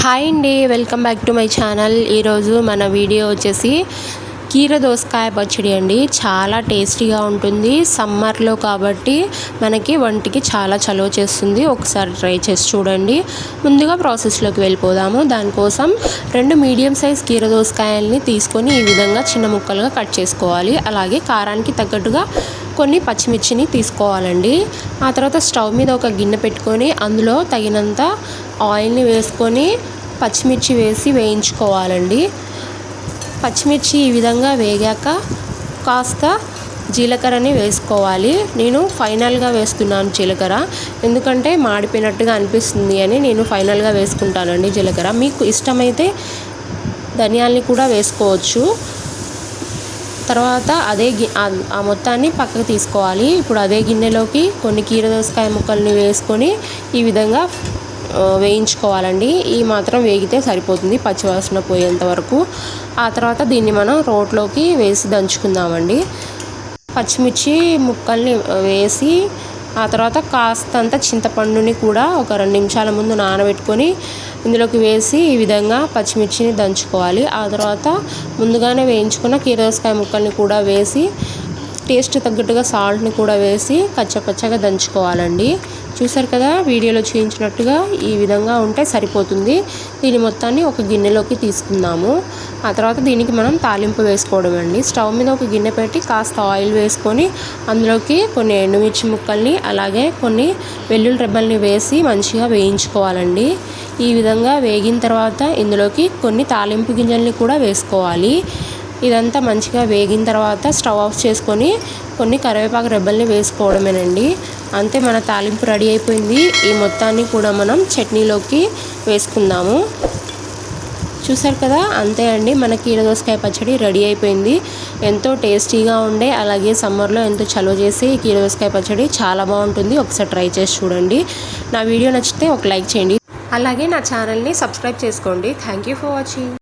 Hi అండి, welcome back to my channel. ఈరోజు మన వీడియో వచ్చేసి కీర దోసకాయ పచ్చడి అండి. చాలా టేస్టీగా ఉంటుంది. సమ్మర్లో కాబట్టి మనకి వంటికి చాలా చలువ చేస్తుంది. ఒకసారి ట్రై చేసి చూడండి. ముందుగా ప్రాసెస్లోకి వెళ్ళిపోదాము. దానికోసం 2 మీడియం సైజ్ కీర దోసకాయల్ని తీసుకొని ఈ విధంగా చిన్న ముక్కలుగా కట్ చేసుకోవాలి. అలాగే కారానికి తగ్గట్టుగా కొన్ని పచ్చిమిర్చిని తీసుకోవాలండి. ఆ తర్వాత స్టవ్ మీద ఒక గిన్నె పెట్టుకొని అందులో తగినంత ఆయిల్ని వేసుకొని పచ్చిమిర్చి వేసి వేయించుకోవాలండి. పచ్చిమిర్చి ఈ విధంగా వేగాక కాస్త జీలకర్రని వేసుకోవాలి. నేను ఫైనల్గా వేస్తున్నాను జీలకర్ర, ఎందుకంటే మాడిపోయినట్టుగా అనిపిస్తుంది అని నేను ఫైనల్గా వేసుకుంటానండి జీలకర్ర. మీకు ఇష్టమైతే ధనియాల్ని కూడా వేసుకోవచ్చు. తర్వాత ఆ మొత్తాన్ని పక్కకు తీసుకోవాలి. ఇప్పుడు అదే గిన్నెలోకి కొన్ని కీర దోసకాయ ముక్కల్ని వేసుకొని ఈ విధంగా వేయించుకోవాలండి. ఈ మాత్రం వేగితే సరిపోతుంది, పచ్చివాసన పోయేంత వరకు. ఆ తర్వాత దీన్ని మనం రోట్లోకి వేసి దంచుకుందామండి. పచ్చిమిర్చి ముక్కల్ని వేసి ఆ తర్వాత కాస్తంత చింతపండుని కూడా ఒక 2 నిమిషాల ముందు నానబెట్టుకొని ఇందులోకి వేసి ఈ విధంగా పచ్చిమిర్చిని దంచుకోవాలి. ఆ తర్వాత ముందుగానే వేయించుకున్న కీర దోసకాయ ముక్కల్ని కూడా వేసి టేస్ట్ తగ్గట్టుగా సాల్ట్ని కూడా వేసి కచ్చపచ్చగా దంచుకోవాలండి. చూసారు కదా, వీడియోలో చూపించినట్టుగా ఈ విధంగా ఉంటే సరిపోతుంది. దీని మొత్తాన్ని ఒక గిన్నెలోకి తీసుకుందాము. ఆ తర్వాత దీనికి మనం తాలింపు వేసుకోవడం అండి. స్టవ్ మీద ఒక గిన్నె పెట్టి కాస్త ఆయిల్ వేసుకొని అందులోకి కొన్ని ఎండుమిర్చి ముక్కల్ని అలాగే కొన్ని వెల్లుల్లి రెబ్బల్ని వేసి మంచిగా వేయించుకోవాలండి. ఈ విధంగా వేగిన తర్వాత ఇందులోకి కొన్ని తాలింపు గింజల్ని కూడా వేసుకోవాలి. ఇదంతా మంచిగా వేగిన తర్వాత స్టవ్ ఆఫ్ చేసుకొని కొన్ని కరివేపాకు రెబ్బల్ని వేసుకోవడమేనండి. అంతే, మన తాలింపు రెడీ అయిపోయింది. ఈ మొత్తాన్ని కూడా మనం చట్నీలోకి వేసుకుందాము. చూసారు కదా, అంతే అండి, మన కీర దోసకాయ పచ్చడి రెడీ అయిపోయింది. ఎంతో టేస్టీగా ఉండే అలాగే సమ్మర్లో ఎంతో చలువ చేసే ఈ కీర దోసకాయ పచ్చడి చాలా బాగుంటుంది. ఒకసారి ట్రై చేసి చూడండి. నా వీడియో నచ్చితే ఒక లైక్ చేయండి. అలాగే నా ఛానల్ని సబ్స్క్రైబ్ చేసుకోండి. Thank you for watching.